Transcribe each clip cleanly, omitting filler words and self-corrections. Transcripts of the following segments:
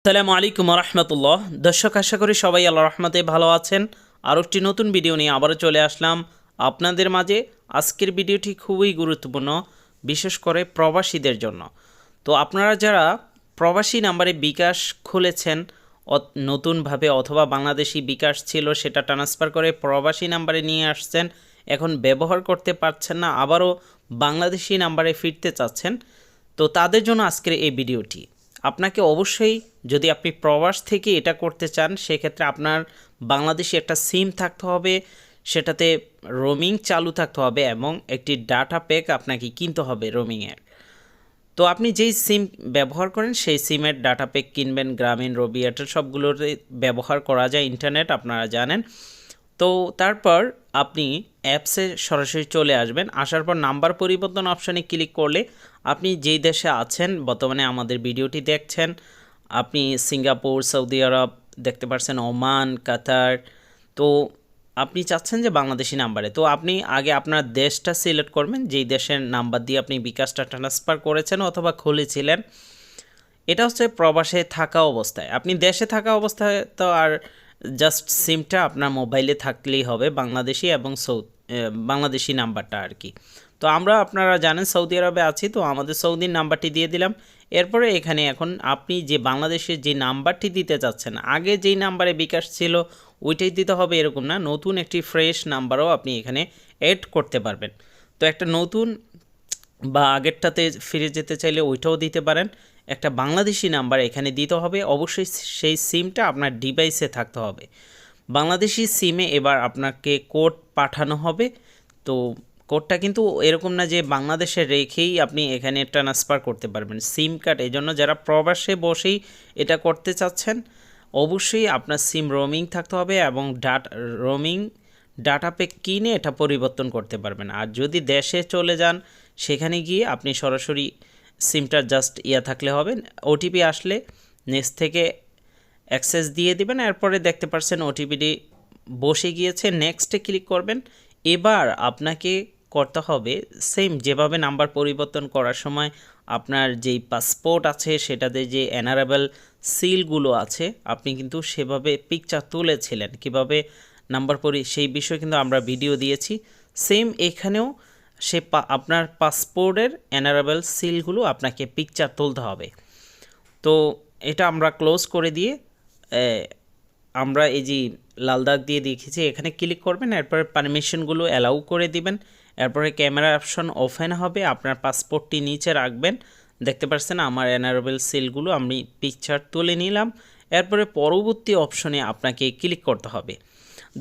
আসসালামু আলাইকুম রহমতুল্লাহ। দর্শক, আশা করি সবাই আল্লাহ রহমতে ভালো আছেন। আরও একটি নতুন ভিডিও নিয়ে আবারও চলে আসলাম আপনাদের মাঝে। আজকের ভিডিওটি খুবই গুরুত্বপূর্ণ, বিশেষ করে প্রবাসীদের জন্য। তো আপনারা যারা প্রবাসী নাম্বারে বিকাশ খুলেছেন নতুনভাবে, অথবা বাংলাদেশি বিকাশ ছিল সেটা ট্রান্সফার করে প্রবাসী নাম্বারে নিয়ে আসছেন, এখন ব্যবহার করতে পারছেন না, আবারও বাংলাদেশি নাম্বারে ফিরতে চাচ্ছেন, তো তাদের জন্য আজকের এই ভিডিওটি। আপনাকে অবশ্যই, যদি আপনি প্রবাস থেকে এটা করতে চান, সেক্ষেত্রে আপনার বাংলাদেশি একটা সিম থাকতে হবে, সেটাতে রোমিং চালু থাকতে হবে এবং একটি ডাটা প্যাক আপনাকে কিনতে হবে রোমিংয়ের। তো আপনি যেই সিম ব্যবহার করেন সেই সিমের ডাটা প্যাক কিনবেন। গ্রামীণ, রবি, এয়ারটেল সবগুলোতে ব্যবহার করা যায় ইন্টারনেট, আপনারা জানেন। তো তারপর আপনি অ্যাপসে সরাসরি চলে আসবেন। আসার পর নাম্বার পরিবর্তন অপশানে ক্লিক করলে আপনি যেই দেশে আছেন, বর্তমানে আমাদের ভিডিওটি দেখছেন, আপনি সিঙ্গাপুর, সৌদি আরব দেখতে পাচ্ছেন, ওমান, কাতার, তো আপনি চাচ্ছেন যে বাংলাদেশি নাম্বারে, তো আপনি আগে আপনার দেশটা সিলেক্ট করবেন, যেই দেশের নাম্বার দিয়ে আপনি বিকাশটা ট্রান্সফার করেছেন অথবা খুলেছিলেন। এটা হচ্ছে প্রবাসে থাকা অবস্থায়। আপনি দেশে থাকা অবস্থায় তো আর জাস্ট সিমটা আপনার মোবাইলে থাকলেই হবে, বাংলাদেশি এবং বাংলাদেশি নাম্বারটা আর কি। তো আমরা, আপনারা জানেন, সৌদি আরবে আছি, তো আমাদের সৌদির নাম্বারটি দিয়ে দিলাম। এরপরে এখানে এখন আপনি যে বাংলাদেশের যে নাম্বারটি দিতে চাচ্ছেন, আগে যেই নাম্বারে বিকাশ ছিল ওইটাই দিতে হবে এরকম না, নতুন একটি ফ্রেশ নাম্বারও আপনি এখানে অ্যাড করতে পারবেন। তো একটা নতুন বা আগেরটাতে ফিরে যেতে চাইলে ওইটাও দিতে পারেন। একটা বাংলাদেশি নাম্বার এখানে দিতে হবে, অবশ্যই সেই সিমটা আপনার ডিভাইসে থাকতে হবে। বাংলাদেশি সিমে এবার আপনাকে কোড পাঠানো হবে। তো কোডটা কিন্তু এরকম না যে বাংলাদেশে রেখেই আপনি এখানে ট্রান্সফার করতে পারবেন সিম কার্ড। এই জন্য যারা প্রবাসে বসেই এটা করতে চাচ্ছেন, অবশ্যই আপনার সিম রোমিং থাকতে হবে এবং রোমিং ডাটা প্যাক কিনে এটা পরিবর্তন করতে পারবেন। আর যদি দেশে চলে যান, সেখানে গিয়ে আপনি সরাসরি সিমটা জাস্ট থাকলে হবে, ওটিপি আসলে নেক্সট থেকে অ্যাক্সেস দিয়ে দিবেন। এরপরে দেখতে পাচ্ছেন ওটিপিটি বসে গিয়েছে, নেক্সটে ক্লিক করবেন। এবার আপনাকে করতে হবে সেম যেভাবে নাম্বার পরিবর্তন করার সময় আপনার যেই পাসপোর্ট আছে সেটাতে যে এনআরএবল সিলগুলো আছে, আপনি কিন্তু সেভাবে পিকচার তুলেছিলেন, কীভাবে নাম্বার সেই বিষয়ে কিন্তু আমরা ভিডিও দিয়েছি। সেম এখানেও আপনার পাসপোর্টের এনআরএবল সিলগুলো আপনাকে পিকচার তুলতে হবে। তো এটা আমরা ক্লোজ করে দিয়ে আমরা এই যে লাল দাগ দিয়ে দেখেছি এখানে ক্লিক করবেন। এরপরে পারমিশনগুলো অ্যালাউ করে দিবেন। এরপরে ক্যামেরা অপশন ওপেন হবে, আপনার পাসপোর্টটি নিচে রাখবেন। দেখতে পাচ্ছেন আমার এনআরএবল সিলগুলো আমি পিকচার তুলে নিলাম। এরপরে পরবর্তী অপশনে আপনাকে ক্লিক করতে হবে।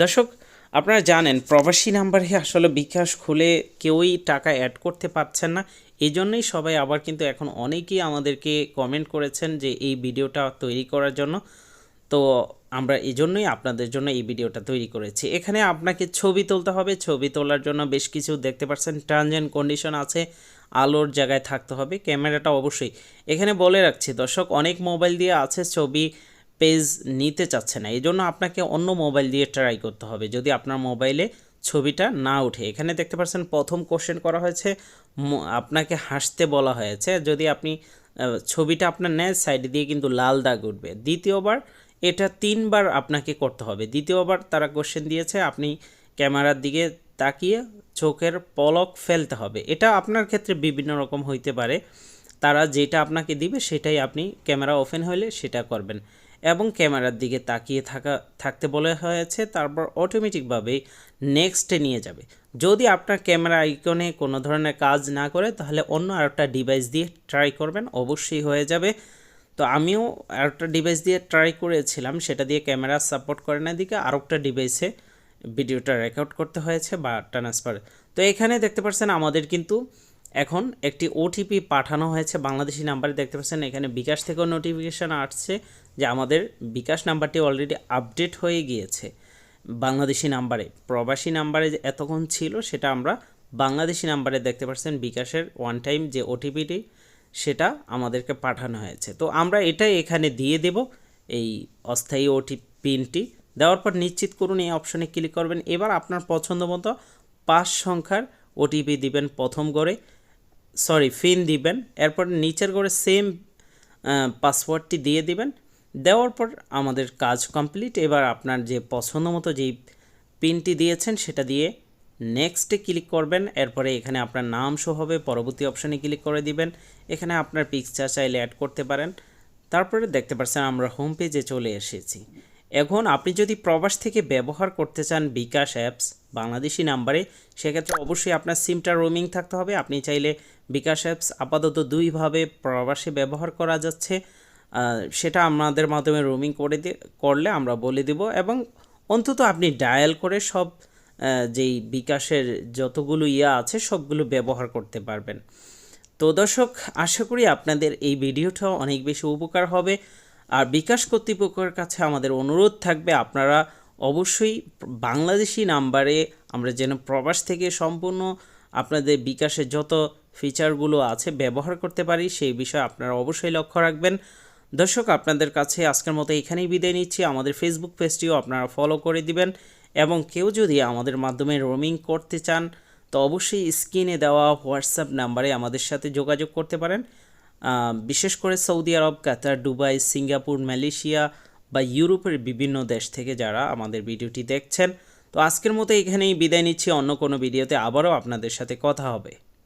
দর্শক, আপনারা জানেন প্রবাসী নাম্বারে আসলে বিকাশ খুলে কেউই টাকা অ্যাড করতে পারছেন না। এই জন্যই সবাই আবার কিন্তু এখন অনেকেই আমাদেরকে কমেন্ট করেছেন যে এই ভিডিওটা তৈরি করার জন্য। তো আমরা এই জন্যই আপনাদের জন্য এই ভিডিওটা তৈরি করেছি। এখানে আপনাকে ছবি তুলতে হবে। ছবি তোলার জন্য বেশ কিছু দেখতে পাচ্ছেন টার্মস অ্যান্ড কন্ডিশন আছে, আলোর জায়গায় থাকতে হবে। ক্যামেরাটা অবশ্যই এখানে বলে রাখছি দর্শক, অনেক মোবাইল দিয়ে আছে ছবি পেজ নিতে চাচ্ছে না, এই জন্য আপনাকে অন্য মোবাইল দিয়ে ট্রাই করতে হবে যদি আপনার মোবাইলে ছবিটা না ওঠে। এখানে দেখতে পাচ্ছেন প্রথম কোশ্চেন করা হয়েছে, আপনাকে হাসতে বলা হয়েছে। যদি আপনি ছবিটা আপনার নেয়, সাইড দিয়ে কিন্তু লাল দাগ উঠবে। দ্বিতীয়বার এটা 3 বার আপনাকে করতে হবে। দ্বিতীয়বার তারা কোশ্চেন দিয়েছে, আপনি ক্যামেরার দিকে তাকিয়ে চোখের পলক ফেলতে হবে। এটা আপনার ক্ষেত্রে বিভিন্ন রকম হইতে পারে, তারা যেটা আপনাকে দিবে সেটাই আপনি ক্যামেরা ওপেন হলে সেটা করবেন এবং ক্যামেরার দিকে তাকিয়ে থাকতে বলা হয়েছে। তারপর অটোমেটিকভাবেই নেক্সটে নিয়ে যাবে। যদি আপনার ক্যামেরা আইকনে কোনো ধরনের কাজ না করে, তাহলে অন্য আরেকটা ডিভাইস দিয়ে ট্রাই করবেন, অবশ্যই হয়ে যাবে। তো আমিও আরেকটা ডিভাইস দিয়ে ট্রাই করেছিলাম, সেটা দিয়ে ক্যামেরা সাপোর্ট করে না, দিকে আরেকটা ডিভাইসে ভিডিওটা রেকর্ড করতে হয়েছে বা ট্রান্সফার। তো এখানে দেখতে পাচ্ছেন আমাদের কিন্তু এখন একটি ওটিপি পাঠানো হয়েছে বাংলাদেশি নাম্বারে। দেখতে পাচ্ছেন এখানে বিকাশ থেকেও নোটিফিকেশান আসছে যে আমাদের বিকাশ নাম্বারটি অলরেডি আপডেট হয়ে গিয়েছে বাংলাদেশি নাম্বারে। প্রবাসী নাম্বারে এতক্ষণ ছিল সেটা আমরা বাংলাদেশি নাম্বারে দেখতে পাচ্ছেন বিকাশের ওয়ান টাইম যে ওটিপিটি সেটা আমাদেরকে পাঠানো হয়েছে। তো আমরা এটাই এখানে দিয়ে দেব, এই অস্থায়ী ওটিপি পিনটি দেওয়ার পর নিশ্চিত করুন এই অপশনে ক্লিক করবেন। এবার আপনার পছন্দ মতো 5 সংখ্যার ওটিপি দিবেন প্রথম করে, পিন দিবেন। এরপর নিচের করে সেম পাসওয়ার্ডটি দিয়ে দিবেন। দেওয়ার পর আমাদের কাজ কমপ্লিট। এবার আপনার যে পছন্দ মতো যেই পিনটি দিয়েছেন সেটা দিয়ে নেক্সটে ক্লিক করবেন। এরপরে এখানে আপনার নাম শো হবে, পরবর্তী অপশানে ক্লিক করে দিবেন। এখানে আপনার পিকচার চাইলে অ্যাড করতে পারেন। তারপরে দেখতে পাচ্ছেন আমরা হোম পেজে চলে এসেছি। এখন আপনি যদি প্রবাস থেকে ব্যবহার করতে চান বিকাশ অ্যাপস বাংলাদেশি নাম্বারে, সেক্ষেত্রে অবশ্যই আপনার সিমটা রোমিং থাকতে হবে। আপনি চাইলে বিকাশ অ্যাপস আপাতত দুইভাবে প্রবাসে ব্যবহার করা যাচ্ছে, সেটা আমাদের মাধ্যমে রোমিং করলে আমরা বলে দেব, এবং অন্তত আপনি ডায়াল করে সব যেই বিকাশের যতগুলো আছে সবগুলো ব্যবহার করতে পারবেন। তো দর্শক, আশা করি আপনাদের এই ভিডিওটা অনেক বেশি উপকার হবে। আর বিকাশ কর্তৃপক্ষের কাছে আমাদের অনুরোধ থাকবে, আপনারা অবশ্যই বাংলাদেশি নাম্বারে আমরা যেন প্রবাস থেকে সম্পূর্ণ আপনাদের বিকাশের যত ফিচারগুলো আছে ব্যবহার করতে পারি, সেই বিষয়ে আপনারা অবশ্যই লক্ষ্য রাখবেন। দর্শক, আপনাদের কাছে আজকের মতো এখানেই বিদায় নিচ্ছি। আমাদের ফেসবুক পেজটিও আপনারা ফলো করে দিবেন, এবং কেউ যদি আমাদের মাধ্যমে রোমিং করতে চান তো অবশ্যই স্ক্রিনে দেওয়া হোয়াটসঅ্যাপ নাম্বারে আমাদের সাথে যোগাযোগ করতে পারেন। বিশেষ করে সৌদি আরব, কাতার, দুবাই, সিঙ্গাপুর, মালয়েশিয়া বা ইউরোপের বিভিন্ন দেশ থেকে যারা আমাদের ভিডিওটি দেখছেন। তো আজকের মতো এখানেই বিদায় নিচ্ছি। অন্য কোনো ভিডিওতে আবারও আপনাদের সাথে কথা হবে।